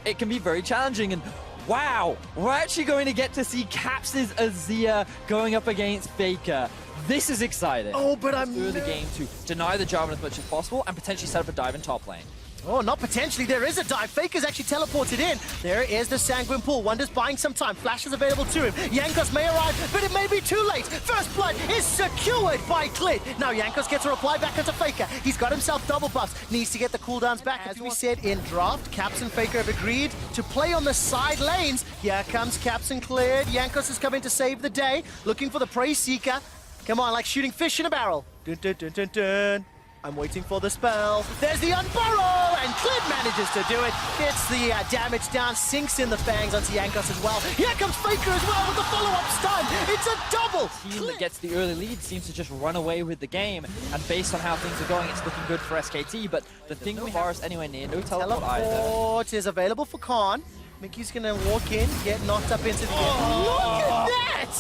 it can be very challenging. And wow, we're actually going to get to see Caps' Azir going up against Faker. This is exciting. Oh, but I'm through the game to deny the Jarvan as much as possible and potentially set up a dive in top lane. Oh, not potentially. There is a dive. Faker's actually teleported in. There is the Sanguine Pool. Wonder's buying some time. Flash is available to him. Jankos may arrive, but it may be too late. First blood is secured by Clit. Now Jankos gets a reply back onto Faker. He's got himself double buffs. Needs to get the cooldowns back. As we said in draft, Caps and Faker have agreed to play on the side lanes. Here comes Caps and cleared. Jankos is coming to save the day. Looking for the Prey Seeker. Come on, like shooting fish in a barrel. Dun, dun, dun, dun, dun. I'm waiting for the spell. There's the unburrow, and Clint manages to do it. Gets the damage down, sinks in the fangs onto Jankos as well. Here comes Faker as well with the follow-up stun. It's a double. The team that gets the early lead seems to just run away with the game, and based on how things are going, it's looking good for SKT. But the thing we have is anywhere near no teleport either. Teleport is available for Khan. Mickey's gonna walk in, get knocked up into the game. Look at that!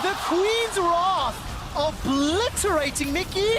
The Queen's Wrath obliterating Mickey.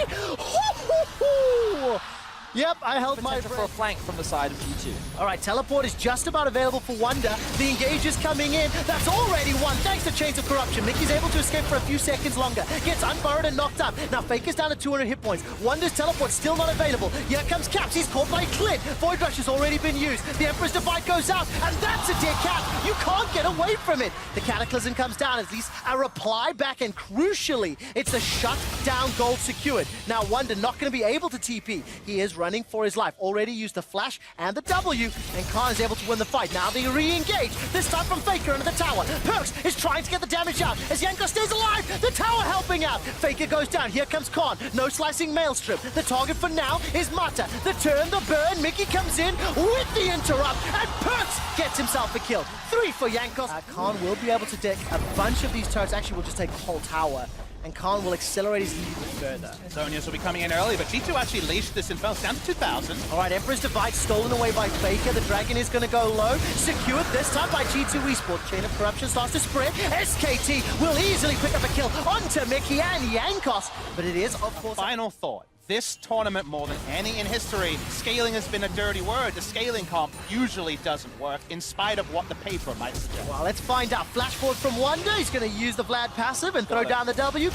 Yep, I held my breath for a flank from the side of G2. All right, teleport is just about available for Wonder. The engage is coming in. That's already one, thanks to Chains of Corruption. Mickey's able to escape for a few seconds longer. Gets unburrowed and knocked up. Now Faker's down to 200 hit points. Wonder's teleport still not available. Here comes Caps. He's caught by Clit. Void Rush has already been used. The Emperor's Divide goes out, and that's a dead Cap. You can't get away from it. The Cataclysm comes down, at least a reply back, and crucially, it's a shut-down gold secured. Now Wonder not going to be able to TP. He is running for his life. Already used the flash and the W, and Khan is able to win the fight. Now they re-engage, this time from Faker into the tower. Perks is trying to get the damage out as Jankos stays alive. The tower helping out. Faker goes down. Here comes Khan. No slicing Maelstrom. The target for now is Mata. The turn, the burn. Mickey comes in with the interrupt, and Perks gets himself a kill. 3 for Jankos. Khan will be able to deck a bunch of these turrets. Actually, will just take the whole tower, and Khan will accelerate his lead further. Zonias will be coming in early, but G2 actually leashed this Inferno down to 2,000. All right, Emperor's Divide stolen away by Faker. The Dragon is going to go low. Secured this time by G2 Esports. Chain of Corruption starts to spread. SKT will easily pick up a kill onto Mickey and Jankos, but it is, of course... Final thought. This tournament, more than any in history, scaling has been a dirty word. The scaling comp usually doesn't work, in spite of what the paper might suggest. Well, let's find out. Flash forward from Wonder. He's going to use the Vlad passive and throw down the W.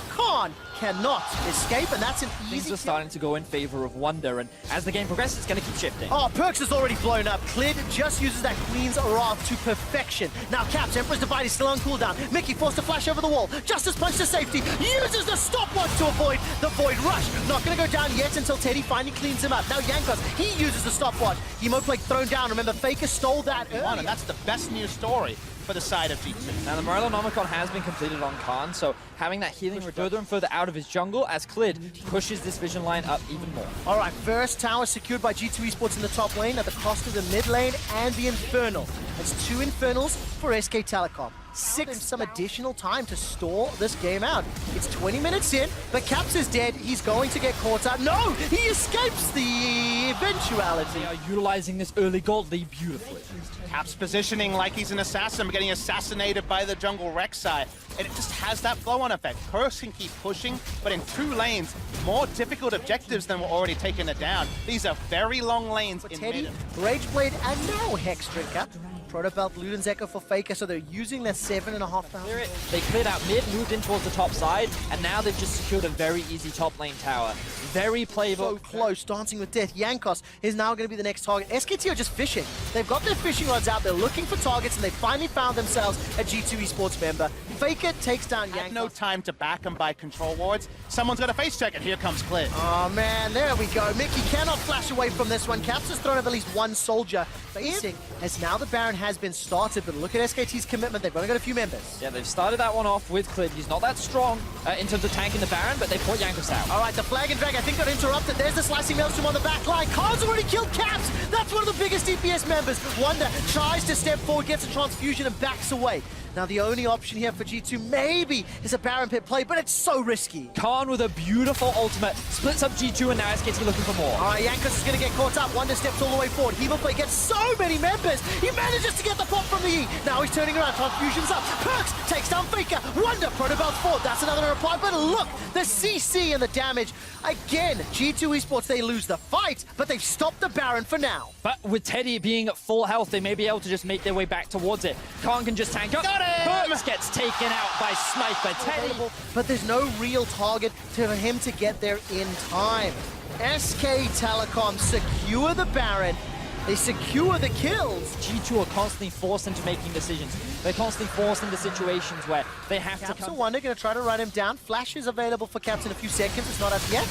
Khan cannot escape, and that's an easy... Things are starting to go in favor of Wonder, and as the game progresses, it's going to keep shifting. Oh, Perks is already blown up. Clid just uses that Queen's Wrath to perfection. Now Caps, Emperor's Divide is still on cooldown. Mickey forced to flash over the wall. Justice Punch to safety. Uses the stopwatch to avoid the Void Rush. Not going to go down yet until Teddy finally cleans him up. Now Jankos, he uses the stopwatch. Emoplague thrown down. Remember, Faker stole that earlier. And that's the best news story for the side of G2. Now the Morellonomicon has been completed on Khan, so having that healing further and further out of his jungle as Clid pushes this vision line up even more. All right, first tower secured by G2 Esports in the top lane at the cost of the mid lane and the Infernal. That's 2 Infernals for SK Telecom. 6 some additional time to stall this game out. It's 20 minutes in, but Caps is dead. He's going to get caught up. No, he escapes the eventuality. They are utilizing this early gold lead beautifully. Caps positioning like he's an assassin, but getting assassinated by the jungle Rek'Sai. And it just has that flow-on effect. Curse can keep pushing, but in 2 lanes, more difficult objectives than were already taking it down. These are very long lanes in Teddy, mid. Rageblade, and now Hex Drinker. Protobelt, Luden's Echo for Faker, so they're using their 7,500. They cleared out mid, moved in towards the top side, and now they've just secured a very easy top lane tower. Very playable. So close, dancing with death. Jankos is now going to be the next target. SKT are just fishing. They've got their fishing rods out. They're looking for targets, and they finally found themselves a G2 Esports member. Faker takes down Jankos. No time to back him by control wards. Someone's got a face check, and here comes Clid. Oh man, there we go. Mickey cannot flash away from this one. Caps has thrown up at least 1 soldier. Facing as now the Baron has been started, but look at SKT's commitment. They've only got a few members. Yeah, they've started that one off with Clid. He's not that strong in terms of tanking the Baron, but they put Jankos out. All right, the Flag and Drag, I think, got interrupted. There's the slicing Maelstrom on the back line. Khan's already killed Caps. That's one of the biggest DPS members. Wonder tries to step forward, gets a transfusion, and backs away. Now the only option here for G2 maybe is a Baron pit play, but it's so risky. Khan with a beautiful ultimate splits up G2, and now SKT looking for more. All right, Jankos is going to get caught up. Wonder steps all the way forward. Hemoplay gets so many members. He manages to get the pop from the E. Now he's turning around. Transfusion's up. Perks takes down Faker. Wonder Protobelt forward. That's another reply. But look, the CC and the damage. Again, G2 Esports, they lose the fight, but they've stopped the Baron for now. But with Teddy being at full health, they may be able to just make their way back towards it. Khan can just tank up. Got him! Perks gets taken out by Sniper. Teddy. But there's no real target for him to get there in time. SK Telecom secure the Baron. They secure the kills. G2 are constantly forced into making decisions. They're constantly forced into situations where they have to come. Wonder going to try to run him down. Flash is available for Caps in a few seconds. It's not up yet.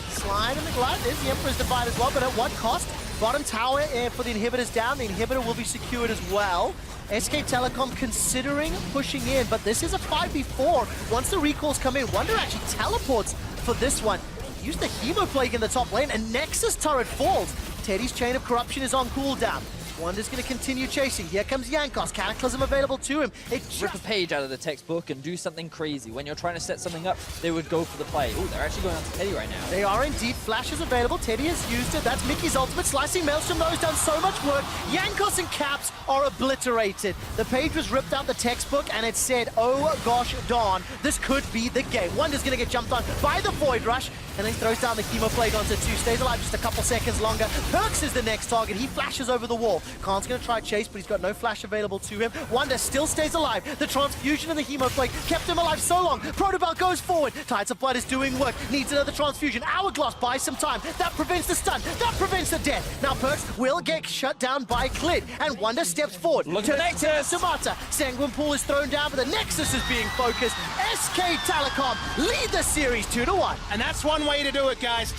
Slide and the glide. There's the Emperor's Divide as well, but at what cost? Bottom tower for the inhibitors down. The inhibitor will be secured as well. SK Telecom considering pushing in, but this is a 5v4. Once the recalls come in, Wonder actually teleports for this one. Use the Hemoplague in the top lane, and Nexus turret falls. Teddy's Chain of Corruption is on cooldown. Wonder's going to continue chasing. Here comes Jankos. Cataclysm available to him. Rip a page out of the textbook and do something crazy. When you're trying to set something up, they would go for the play. Oh, they're actually going on to Teddy right now. They are indeed. Flash is available. Teddy has used it. That's Mickey's ultimate. Slicing Maelstrom, though, has done so much work. Jankos and Caps are obliterated. The page was ripped out the textbook, and it said, oh gosh darn, this could be the game. Wonder's going to get jumped on by the Void Rush, and then throws down the Chemoplague onto 2. Stays alive just a couple seconds longer. Perks is the next target. He flashes over the wall. Khan's going to try chase, but he's got no flash available to him. Wonder still stays alive. The transfusion and the Hemoplague kept him alive so long. Protobelt goes forward. Tides of Blood is doing work. Needs another transfusion. Hourglass buys some time. That prevents the stun. That prevents the death. Now Perks will get shut down by Clid, and Wonder steps forward. Look at the Nexus! Tomata. Sanguine Pool is thrown down, but the Nexus is being focused. SK Telecom lead the series 2-1. And that's one way to do it, guys.